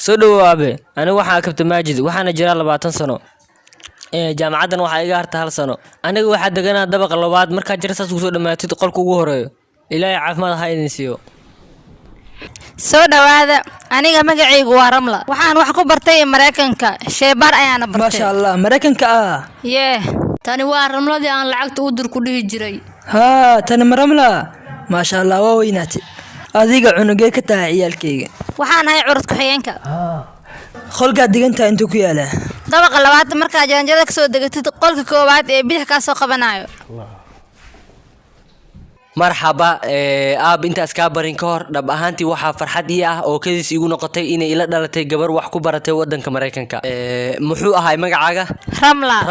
soo dhawaabe anigu waxaan kabta maajid waxaana jiraa 20 sano jaamacadan waxaa iga harta 1 sano aniga waxaa deganaa dabaqa labaad markaa jira saas ugu soo dhamaatid qolka ugu horeeyo ilaahay caafimaad ha idin siiyo soo dhawaada aniga magacaygu waa Ramla waxaan wax ku bartay Mareykanka sheebar ayaan bartay ما شاء الله مريكنك tani waa ramladii aan lacagta u dir ku dhihi jiray ها تنا مرملا ما شاء الله ويناتي adiga cunugay ka tahay ciyaalkeyga waxaan ahay curud ku xigeenka qolka diganta intuu ku yaala dabaqa labaad markaa jaranjarada ka soo degatid qolka koowaad ee bidix ka soo qabanayo marxaba aab intaas ka barin ka hor dhab ahaantii waxaa farxad ii ah oo kadis igu noqotay inay ila dhalatay gabar wax ku baratay wadanka Mareykanka muxuu ahay magacaaga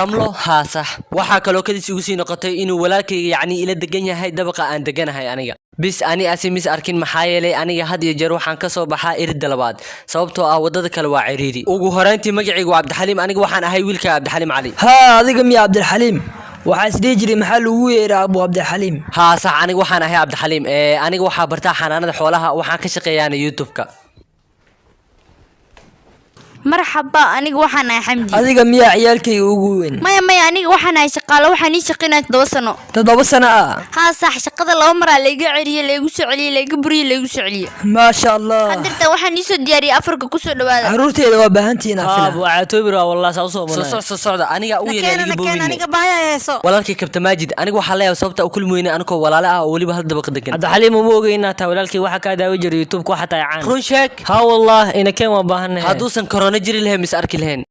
Ramlo ha sax waxa kale kadis igu sii noqotay inuu walaalkayga yacni ila degan yahay dabaqa aan deganahay aniga bis ani asimis arkin maxaa yeelay aniga had iyo jeer waxaan ka soo baxaa irida labaad sababtoo ah wadada kale waa ciriiri ugu horeyntii magacaygu waa Cabdixaliim aniga waxaan ahay wiilka Cabdixaliim Cali ها adiga miya Cabdilxaliim waxaa isdii jiray maxaa lagu yeeraa Abu Cabdilxaliim ها صح aniga waxaan ahay Cabdixaliim aniga waxaa bartaa xanaanada xoolaha waxaan ka shaqeeyaa YouTube-ka marxaba aniga waxaan ahay Xamdi adiga miya ciyaalkeyga ugu weyn maya aniga waxaan ahay shaqaale waxaan ii shaqeynaa 7 sano 7 sano ها صح shaqada laba mar la iga celiyo la igu soo celiyo la iga buriyo la igu soo celiyo ما شاء الله hadirta waxaan ii soo diyaariyay Afrika ku soo dhawaada caruurteeda waa baahantiin afila waa toobir wallahi soo socda aniga u yeelay iga boobin aniga baaya heeso walaalkay kabta maajid aniga waxa la yaab sababta u kulmeyna anko walaalo ah oo waliba hal dabaq degan Cabdixaliim ma ogeynaa taa walaalkay waxa ka daawo jiray YouTube-ka waxa taay caan run sheeg ha wallahi ina keen waa baahanahay haduusan corona jiri lahayn mis arki lahayn